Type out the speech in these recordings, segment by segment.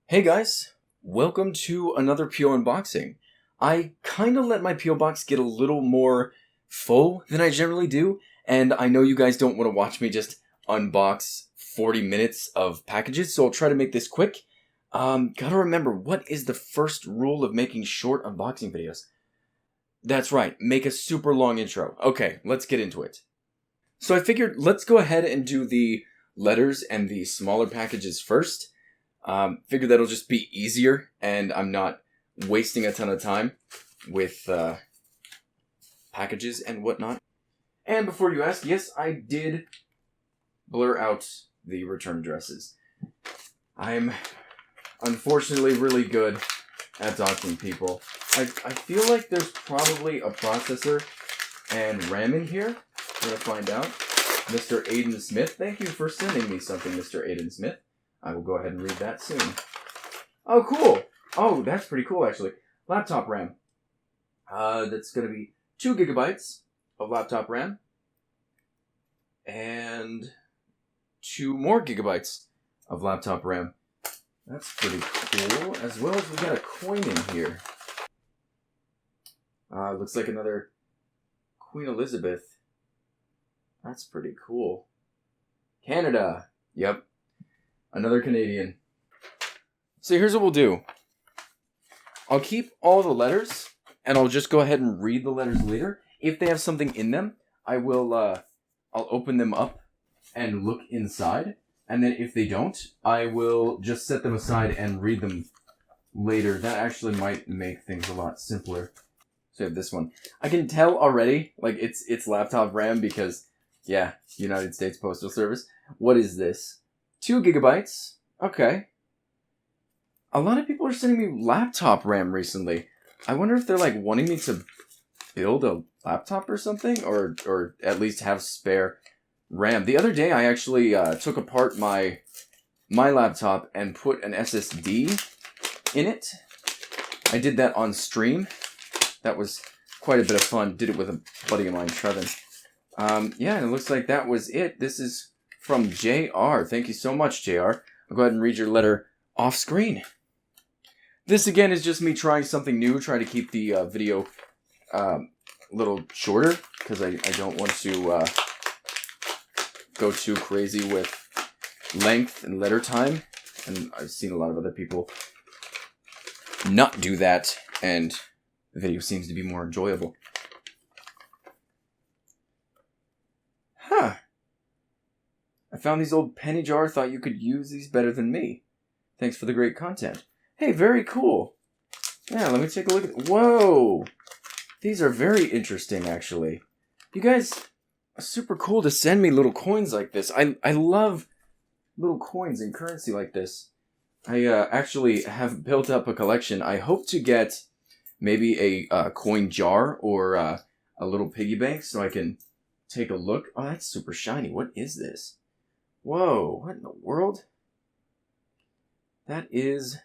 Hey guys, welcome to another PO unboxing. I kind of let my PO box get a little more full than I generally do, and I know you guys don't want to watch me just unbox 40 minutes of packages, so I'll try to make this quick. Gotta remember, what is the first rule of making short unboxing videos? That's right, make a super long intro. Okay, let's get into it. So I figured let's go ahead and do the letters and the smaller packages first. Figure that'll just be easier, and I'm not wasting a ton of time with packages and whatnot. And before you ask, yes, I did blur out the return addresses. I'm unfortunately really good at doxing people. I feel like there's probably a processor and RAM in here. We're going to find out. Mr. Aiden Smith, thank you for sending me something, Mr. Aiden Smith. I will go ahead and read that soon. Oh, cool. Oh, that's pretty cool, actually. Laptop RAM. That's going to be 2 gigabytes of laptop RAM. And 2 more gigabytes of laptop RAM. That's pretty cool. As well as we got a coin in here. Looks like another Queen Elizabeth. That's pretty cool. Canada. Yep. Another Canadian. So here's what we'll do. I'll keep all the letters, and I'll just go ahead and read the letters later. If they have something in them, I'll open them up and look inside. And then if they don't, I will just set them aside and read them later. That actually might make things a lot simpler. So I have this one. I can tell already, like, it's laptop RAM because, yeah, United States Postal Service. What is this? 2 gigabytes. Okay. A lot of people are sending me laptop RAM recently. I wonder if they're like wanting me to build a laptop or something, or at least have spare RAM. The other day, I actually took apart my laptop and put an SSD in it. I did that on stream. That was quite a bit of fun. Did it with a buddy of mine, Trevin. Yeah, and it looks like that was it. This is from JR. Thank you so much, JR. I'll go ahead and read your letter off screen. This, again, is just me trying something new, trying to keep the video a little shorter, because I don't want to go too crazy with length and letter time. And I've seen a lot of other people not do that, and the video seems to be more enjoyable. Huh. I found these old penny jar, thought you could use these better than me. Thanks for the great content. Hey, very cool. Yeah, let me take a look at... Whoa! These are very interesting, actually. You guys are super cool to send me little coins like this. I love little coins and currency like this. I actually have built up a collection. I hope to get maybe a coin jar or a little piggy bank so I can take a look. Oh, that's super shiny. What is this? Whoa, what in the world? That is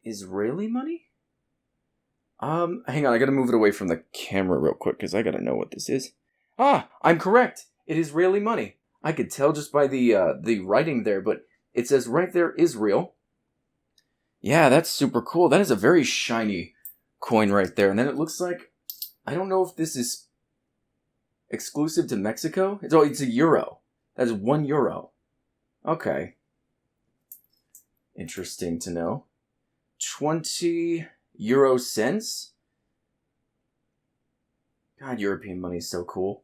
Israeli money? Hang on, I gotta move it away from the camera real quick, because I gotta know what this is. Ah, I'm correct! It is Israeli money. I could tell just by the writing there, but it says right there, Israel. Yeah, that's super cool. That is a very shiny coin right there. And then it looks like, I don't know if this is exclusive to Mexico? It's a euro. That's €1. Okay. Interesting to know. 20 euro cents? God, European money is so cool.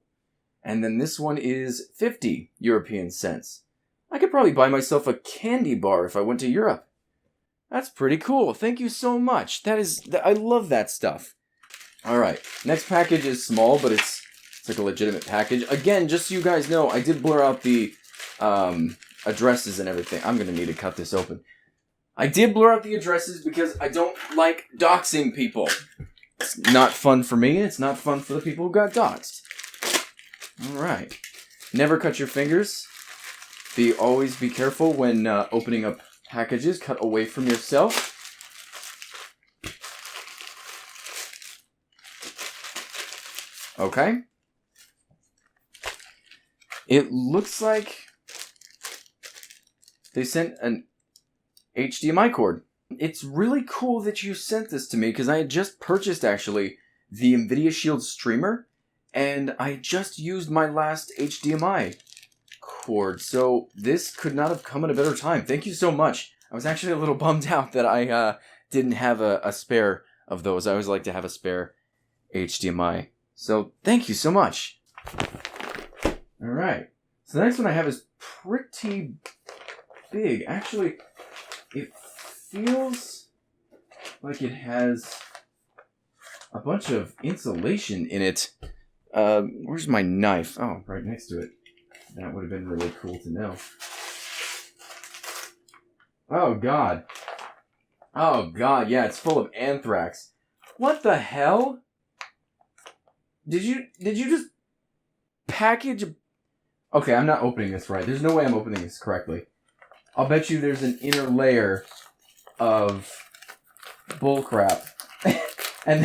And then this one is 50 European cents. I could probably buy myself a candy bar if I went to Europe. That's pretty cool. Thank you so much. I love that stuff. Alright, next package is small, but it's like a legitimate package. Again, just so you guys know, I did blur out the addresses and everything. I'm going to need to cut this open. I did blur out the addresses because I don't like doxing people. It's not fun for me. It's not fun for the people who got doxed. Alright. Never cut your fingers. Always be careful when opening up packages. Cut away from yourself. Okay. It looks like they sent an HDMI cord. It's really cool that you sent this to me because I had just purchased, actually, the NVIDIA Shield streamer, and I just used my last HDMI cord, so this could not have come at a better time. Thank you so much. I was actually a little bummed out that I didn't have a spare of those. I always like to have a spare HDMI. So thank you so much. Alright. So the next one I have is pretty big. Actually, it feels like it has a bunch of insulation in it. Where's my knife? Oh, right next to it. That would have been really cool to know. Oh, God. Oh, God, yeah, it's full of anthrax. What the hell? Did you just package... Okay, I'm not opening this right. There's no way I'm opening this correctly. I'll bet you there's an inner layer of bullcrap. and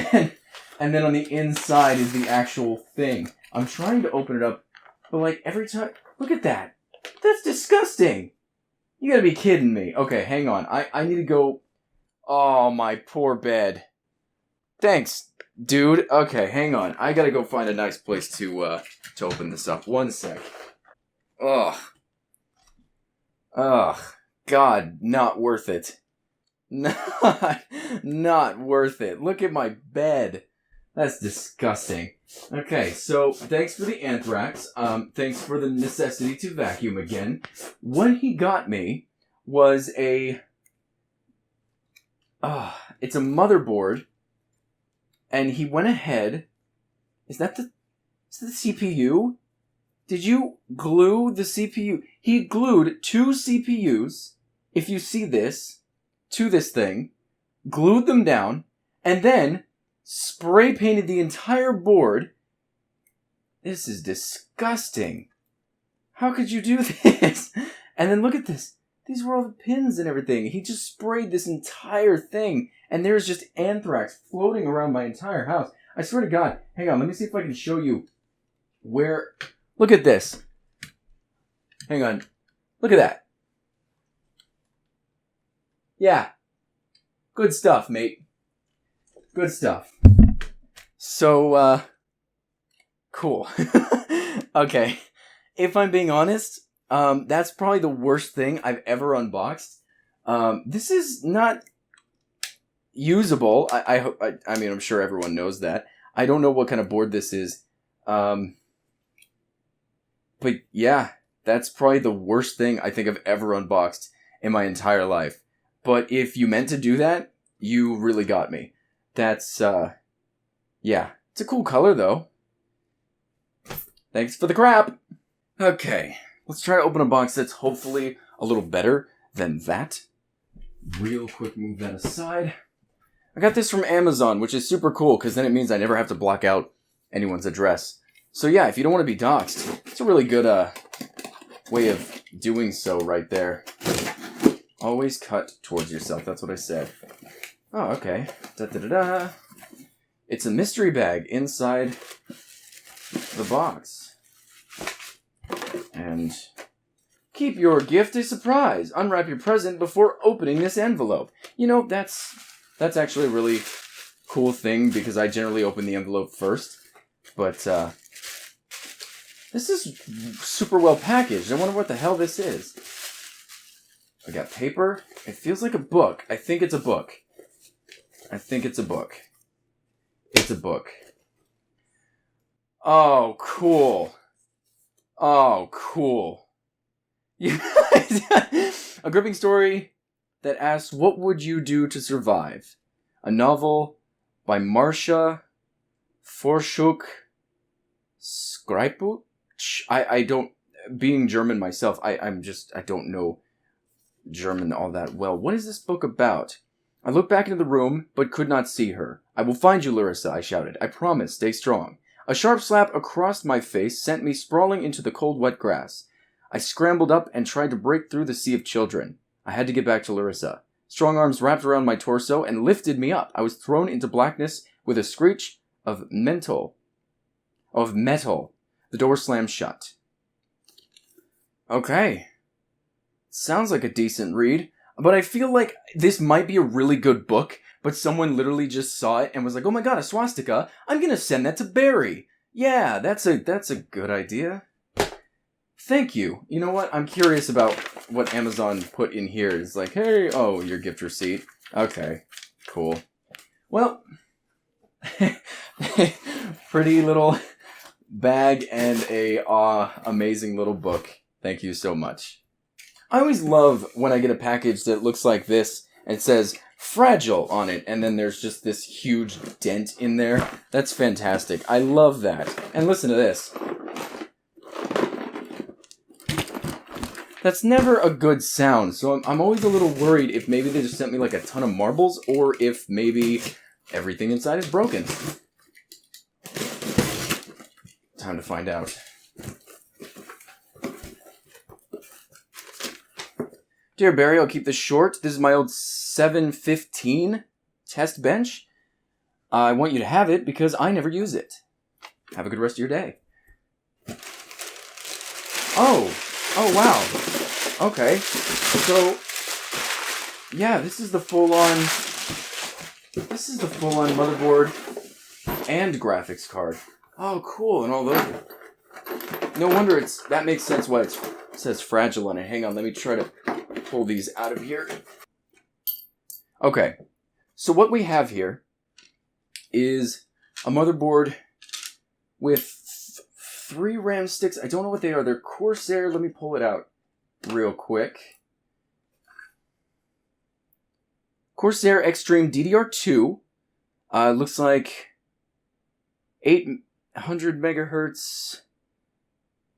then on the inside is the actual thing. I'm trying to open it up, but like every time... Look at that. That's disgusting. You gotta be kidding me. Okay, hang on. I need to go... Oh, my poor bed. Thanks, dude. Okay, hang on. I gotta go find a nice place to open this up. One sec. Ugh. Ugh. God, not worth it. Not worth it. Look at my bed. That's disgusting. Okay, so thanks for the anthrax. Thanks for the necessity to vacuum again. What he got me was a... it's a motherboard. And he went ahead... Is that the CPU? Did you glue the CPU? He glued 2 CPUs, if you see this, to this thing, glued them down, and then spray painted the entire board. This is disgusting. How could you do this? And then look at this. These were all the pins and everything. He just sprayed this entire thing, and there's just anthrax floating around my entire house. I swear to God. Hang on, let me see if I can show you where... Look at this. Hang on. Look at that. Yeah. Good stuff, mate. Good stuff. So, cool. Okay. If I'm being honest, that's probably the worst thing I've ever unboxed. This is not usable. I mean, I'm sure everyone knows that. I don't know what kind of board this is. But yeah, that's probably the worst thing I think I've ever unboxed in my entire life. But if you meant to do that, you really got me. That's, yeah. It's a cool color, though. Thanks for the crap! Okay, let's try to open a box that's hopefully a little better than that. Real quick, move that aside. I got this from Amazon, which is super cool, because then it means I never have to block out anyone's address. So yeah, if you don't want to be doxxed, it's a really good way of doing so right there. Always cut towards yourself, that's what I said. Oh, okay. Da-da-da-da. It's a mystery bag inside the box. And keep your gift a surprise. Unwrap your present before opening this envelope. You know, that's actually a really cool thing because I generally open the envelope first. But, this is super well packaged. I wonder what the hell this is. I got paper. It feels like a book. I think it's a book. It's a book. Oh, cool. Oh, cool. A gripping story that asks, what would you do to survive? A novel by Marcia Forschuk Skrypu? I don't, being German myself, I don't know German all that well. What is this book about? I looked back into the room, but could not see her. I will find you, Larissa, I shouted. I promise, stay strong. A sharp slap across my face sent me sprawling into the cold, wet grass. I scrambled up and tried to break through the sea of children. I had to get back to Larissa. Strong arms wrapped around my torso and lifted me up. I was thrown into blackness with a screech of metal. The door slammed shut. Okay. Sounds like a decent read. But I feel like this might be a really good book, but someone literally just saw it and was like, oh my god, a swastika, I'm gonna send that to Barry. Yeah, that's a good idea. Thank you. You know what? I'm curious about what Amazon put in here. It's like, hey, oh, your gift receipt. Okay, cool. Well, pretty little bag and a amazing little book. Thank you so much. I always love when I get a package that looks like this and it says fragile on it, and then there's just this huge dent in there. That's fantastic. I love that. And listen to this. That's never a good sound, so I'm always a little worried if maybe they just sent me like a ton of marbles, or if maybe everything inside is broken. Time to find out. Dear Barry, I'll keep this short. This is my old 715 test bench. I want you to have it because I never use it. Have a good rest of your day. Oh wow. Okay. So, yeah, this is the full-on motherboard and graphics card. Oh, cool, and all those. No wonder that makes sense why it says fragile on it. Hang on, let me try to pull these out of here. Okay, so what we have here is a motherboard with 3 RAM sticks. I don't know what they are. They're Corsair. Let me pull it out real quick. Corsair Extreme DDR2. Looks like 800 megahertz.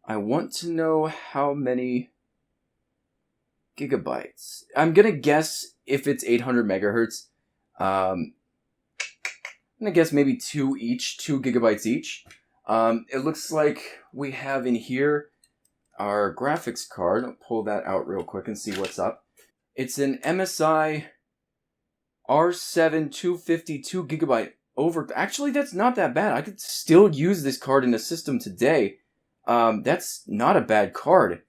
I want to know how many gigabytes. I'm gonna guess if it's 800 megahertz. I'm gonna guess maybe 2 gigabytes each. It looks like we have in here our graphics card. I'll pull that out real quick and see what's up. It's an MSI R7 252 gigabyte over. Actually, that's not that bad. I could still use this card in the system today. That's not a bad card.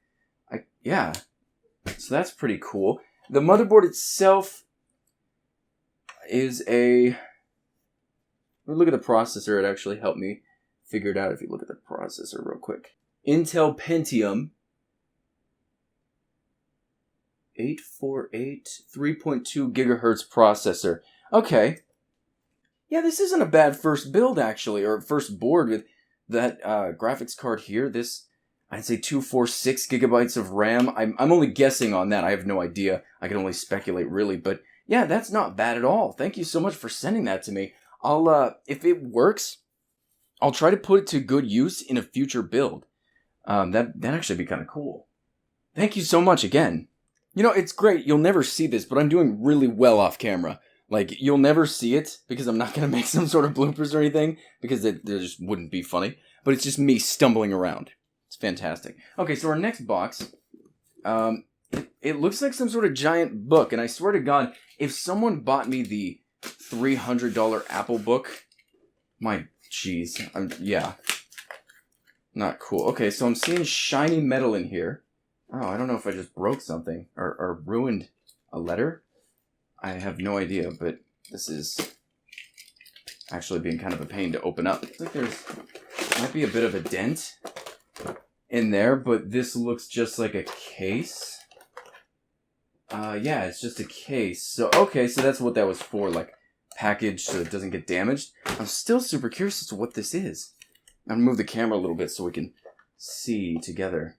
Yeah. So that's pretty cool. The motherboard itself is a... Look at the processor. It actually helped me figure it out if you look at the processor real quick. Intel Pentium 848 3.2 gigahertz processor. Okay. Yeah, this isn't a bad first build, actually, or first board with that graphics card here. This, I'd say 246 gigabytes of RAM. I'm only guessing on that. I have no idea. I can only speculate, really. But yeah, that's not bad at all. Thank you so much for sending that to me. I'll, if it works, I'll try to put it to good use in a future build. That'd actually be kind of cool. Thank you so much again. You know, it's great. You'll never see this, but I'm doing really well off camera. Like, you'll never see it because I'm not going to make some sort of bloopers or anything because they just wouldn't be funny. But it's just me stumbling around. It's fantastic. Okay, so our next box, it looks like some sort of giant book. And I swear to God, if someone bought me the $300 Apple book, yeah. Not cool. Okay, so I'm seeing shiny metal in here. Oh, I don't know if I just broke something or ruined a letter. I have no idea, but this is actually being kind of a pain to open up. Looks like might be a bit of a dent in there, but this looks just like a case. Yeah, it's just a case. So, okay, so that's what that was for, like, packaged so it doesn't get damaged. I'm still super curious as to what this is. I'm gonna move the camera a little bit so we can see together.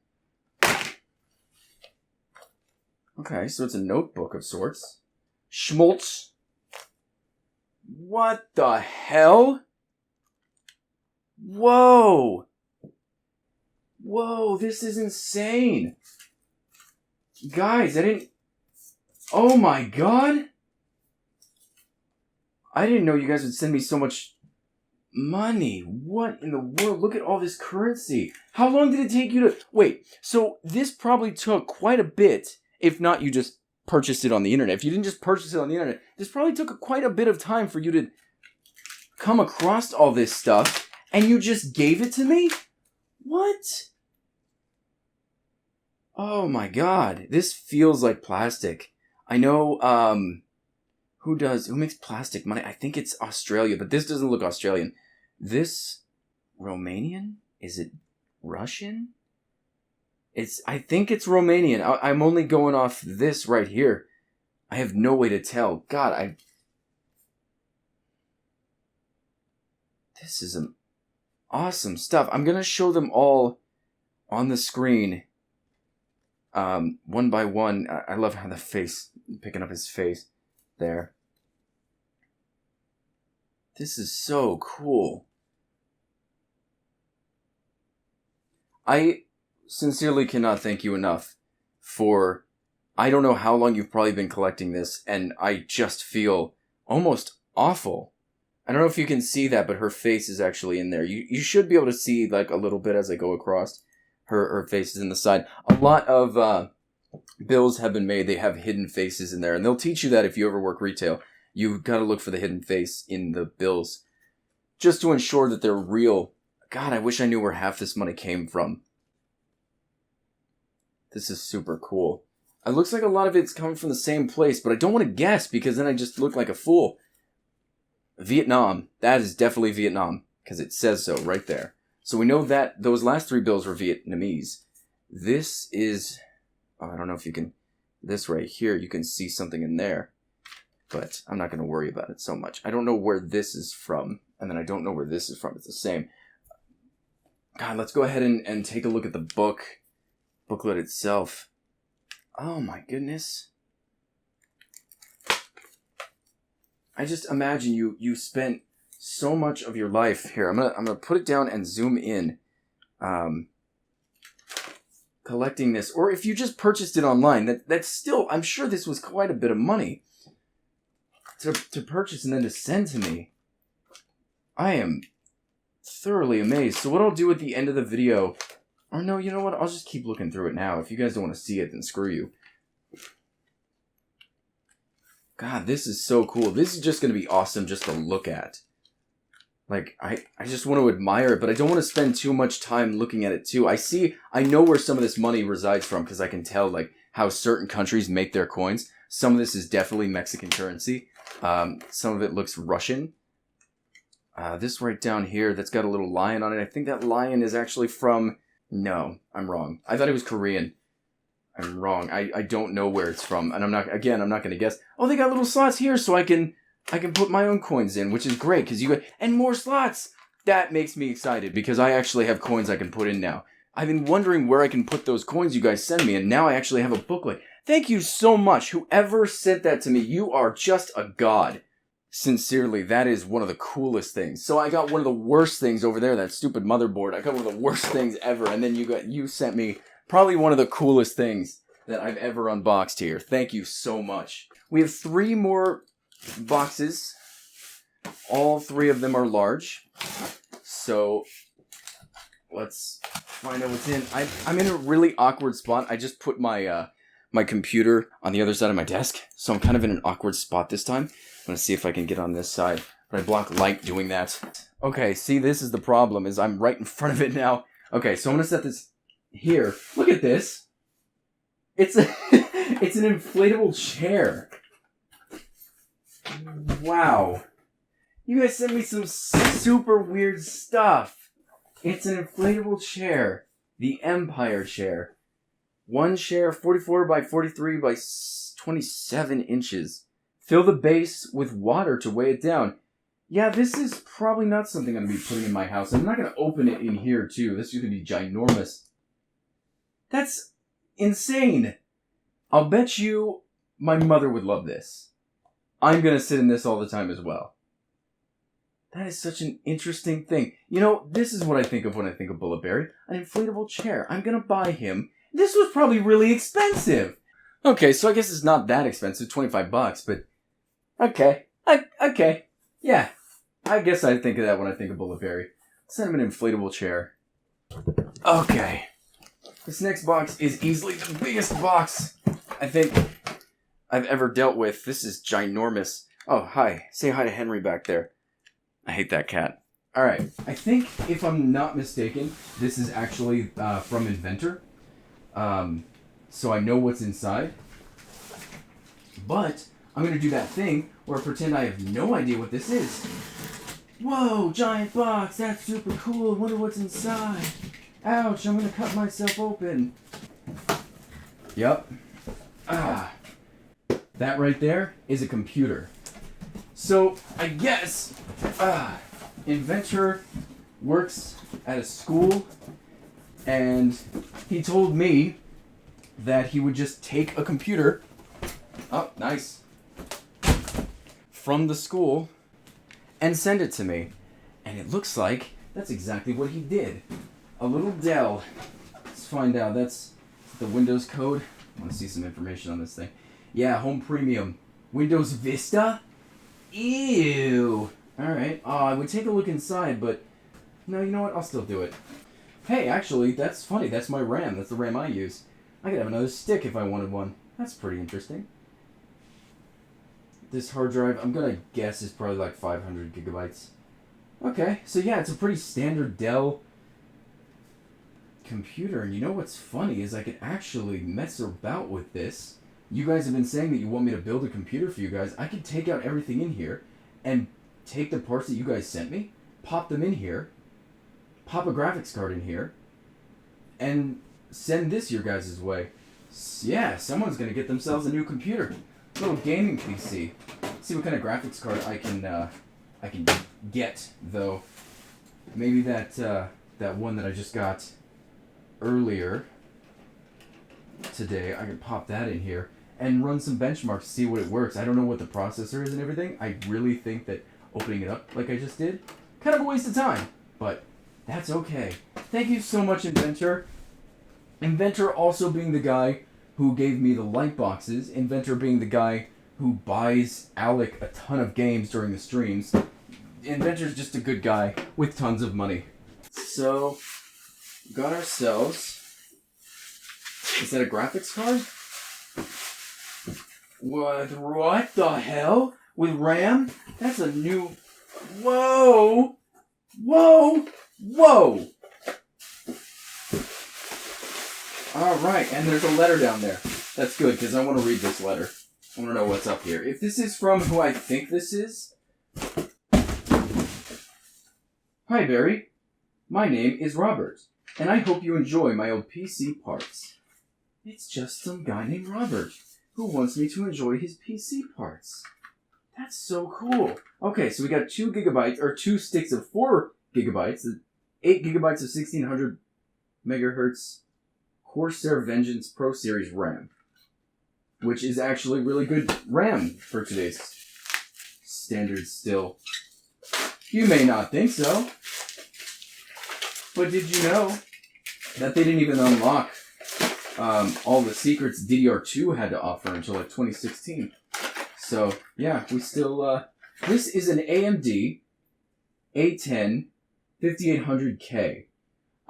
Okay, so it's a notebook of sorts. Schmaltz. What the hell? Whoa! Whoa, this is insane! Guys, oh my god! I didn't know you guys would send me so much money. What in the world? Look at all this currency. How long did it take you to... Wait, so this probably took quite a bit, if not you just purchased it on the internet. If you didn't just purchase it on the internet, this probably took quite a bit of time for you to come across all this stuff, and you just gave it to me? What? Oh my god, this feels like plastic. I know, who makes plastic money? I think it's Australia, but this doesn't look Australian. This, Romanian? Is it Russian? I think it's Romanian. I'm only going off this right here. I have no way to tell. God, this is some awesome stuff. I'm going to show them all on the screen, one by one. I love how the face, picking up his face there. This is so cool. I sincerely cannot thank you enough for, I don't know how long you've probably been collecting this, and I just feel almost awful. I don't know if you can see that, but her face is actually in there. You should be able to see like a little bit as I go across. Her face is in the side. A lot of bills have been made. They have hidden faces in there, and they'll teach you that if you ever work retail. You've got to look for the hidden face in the bills just to ensure that they're real. God, I wish I knew where half this money came from. This is super cool. It looks like a lot of it's coming from the same place, but I don't want to guess because then I just look like a fool. Vietnam. That is definitely Vietnam because it says so right there. So we know that those last 3 bills were Vietnamese. This is, I don't know if you can, this right here, you can see something in there, but I'm not going to worry about it so much. I don't know where this is from, and then I don't know where this is from. It's the same. God, let's go ahead and take a look at the booklet itself. Oh my goodness. I just imagine you spent so much of your life here. I'm gonna put it down and zoom in. Collecting this, or if you just purchased it online, that's still, I'm sure this was quite a bit of money to purchase and then to send to me. I am thoroughly amazed. So what I'll do at the end of the video, or no, you know what? I'll just keep looking through it now. If you guys don't want to see it, then screw you. God, this is so cool. This is just going to be awesome just to look at. Like, I just want to admire it, but I don't want to spend too much time looking at it too. I know where some of this money resides from because I can tell, like, how certain countries make their coins. Some of this is definitely Mexican currency. Some of it looks Russian. This right down here, that's got a little lion on it. I think that lion is actually from... No, I'm wrong. I thought it was Korean. I'm wrong. I don't know where it's from. And I'm not going to guess. Oh, they got little slots here so I can put my own coins in, which is great because you got... And more slots! That makes me excited because I actually have coins I can put in now. I've been wondering where I can put those coins you guys send me, and now I actually have a booklet. Thank you so much. Whoever sent that to me, you are just a god. Sincerely, that is one of the coolest things. So I got one of the worst things over there, that stupid motherboard. I got one of the worst things ever, and then you sent me probably one of the coolest things that I've ever unboxed here. Thank you so much. We have 3 more boxes. All 3 of them are large. So let's find out what's in. I'm in a really awkward spot. I just put my my computer on the other side of my desk, so I'm kind of in an awkward spot this time. I'm gonna see if I can get on this side, but I block light doing that. Okay, see, this is the problem, is I'm right in front of it now. Okay, so I'm gonna set this here. Look at this. It's it's an inflatable chair. Wow. You guys sent me some super weird stuff. It's an inflatable chair. The Empire chair. One chair, 44 by 43 by 27 inches. Fill the base with water to weigh it down. Yeah, this is probably not something I'm going to be putting in my house. I'm not going to open it in here, too. This is going to be ginormous. That's insane. I'll bet you my mother would love this. I'm going to sit in this all the time as well. That is such an interesting thing. You know, this is what I think of when I think of Bulletbarry. An inflatable chair. I'm going to buy him. This was probably really expensive. Okay, so I guess it's not that expensive, $25, but... Okay. Okay. Yeah. I guess I think of that when I think of Bulletbarry. Send him an inflatable chair. Okay. This next box is easily the biggest box I think I've ever dealt with. This is ginormous. Oh, hi. Say hi to Henry back there. I hate that cat. Alright. I think, if I'm not mistaken, this is actually from Inventor. So I know what's inside. But I'm going to do that thing where I pretend I have no idea what this is. Whoa, giant box. That's super cool. I wonder what's inside. Ouch, I'm going to cut myself open. Yep. That right there is a computer. So, I guess, Inventor works at a school, and he told me that he would just take a computer, oh, nice, from the school and send it to me. And it looks like that's exactly what he did. A little Dell. Let's find out. That's the Windows code. I want to see some information on this thing. Yeah, Home Premium. Windows Vista? Ew. Alright. I would take a look inside, but no, you know what? I'll still do it. Hey, actually, that's funny. That's my RAM. That's the RAM I use. I could have another stick if I wanted one. That's pretty interesting. This hard drive, I'm gonna guess, is probably like 500 gigabytes. Okay, so yeah, it's a pretty standard Dell computer, and you know what's funny is I can actually mess about with this. You guys have been saying that you want me to build a computer for you guys. I can take out everything in here and take the parts that you guys sent me, pop them in here, pop a graphics card in here, and send this your guys' way. Yeah, someone's gonna get themselves a new computer. Little gaming PC. See what kind of graphics card I can get though. Maybe that one that I just got earlier today. I can pop that in here and run some benchmarks to see what it works. I don't know what the processor is and everything. I really think that opening it up like I just did, kind of a waste of time, but that's okay. Thank you so much, Inventor. Inventor also being the guy who gave me the light boxes. Inventor being the guy who buys Alec a ton of games during the streams. Inventor's just a good guy with tons of money. So, got ourselves... Is that a graphics card? What the hell? With RAM? That's a new... Whoa! Whoa! Whoa! Alright, and there's a letter down there. That's good, because I want to read this letter. I want to know what's up here. If this is from who I think this is... Hi, Barry. My name is Robert, and I hope you enjoy my old PC parts. It's just some guy named Robert who wants me to enjoy his PC parts. That's so cool. Okay, so we got 2 gigabytes, or 2 sticks of 4 gigabytes, 8 gigabytes of 1600 megahertz Corsair Vengeance Pro Series RAM, which is actually really good RAM for today's standards still. You may not think so, but did you know that they didn't even unlock all the secrets DDR2 had to offer until like 2016? So, yeah, we still... this is an AMD A10 5800K.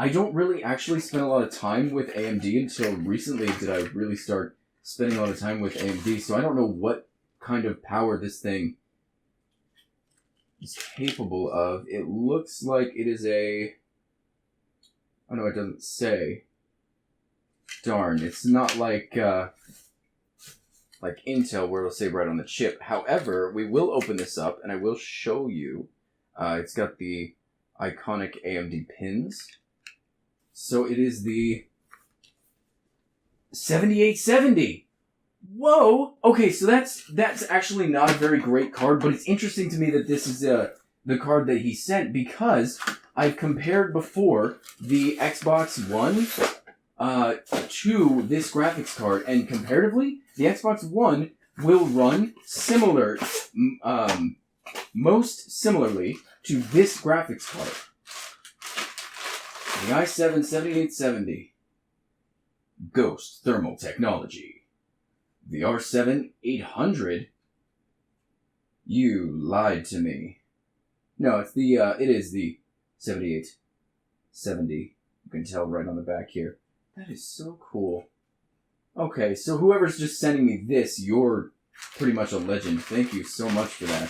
I don't really actually spend a lot of time with AMD until recently did I really start spending a lot of time with AMD, so I don't know what kind of power this thing is capable of. It looks like it is a... Oh no, it doesn't say. Darn, it's not like Intel where it'll say right on the chip. However, we will open this up and I will show you. It's got the iconic AMD pins. So it is the 7870. Whoa! Okay, so that's actually not a very great card, but it's interesting to me that this is the card that he sent, because I've compared before the Xbox One to this graphics card, and comparatively, the Xbox One will run similar, most similarly to this graphics card. The i7 7870. Ghost Thermal Technology. The R7 800. You lied to me. No, it's the, it is the 7870. You can tell right on the back here. That is so cool. Okay, so whoever's just sending me this, you're pretty much a legend. Thank you so much for that.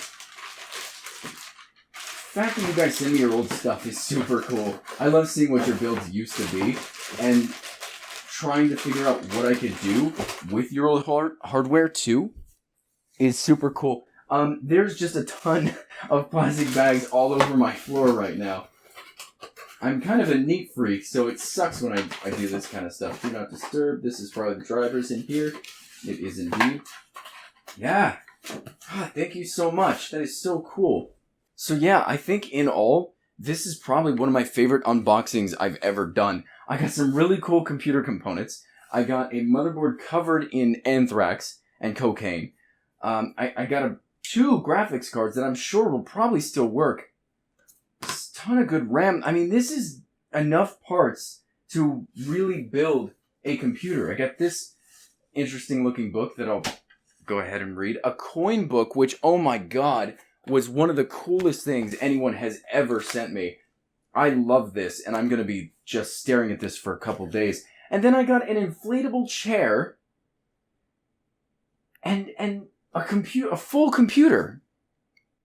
The fact that you guys send me your old stuff is super cool. I love seeing what your builds used to be, and trying to figure out what I could do with your old hardware too. is super cool. There's just a ton of plastic bags all over my floor right now. I'm kind of a neat freak, so it sucks when I do this kind of stuff. Do not disturb. This is probably the drivers in here. It is indeed. Yeah. Thank you so much. That is so cool. So yeah, I think in all, this is probably one of my favorite unboxings I've ever done. I got some really cool computer components. I got a motherboard covered in anthrax and cocaine. I got two graphics cards that I'm sure will probably still work. A ton of good RAM. I mean, this is enough parts to really build a computer. I got this interesting looking book that I'll go ahead and read. A coin book, which, oh my god, was one of the coolest things anyone has ever sent me. I love this, and I'm going to be just staring at this for a couple days. And then I got an inflatable chair and a full computer.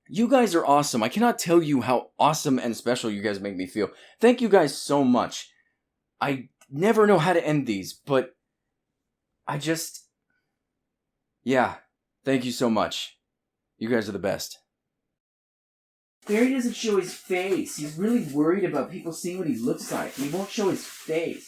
You guys are awesome. I cannot tell you how awesome and special you guys make me feel. Thank you guys so much. I never know how to end these, but yeah, thank you so much. You guys are the best. Barry doesn't show his face. He's really worried about people seeing what he looks like. He won't show his face.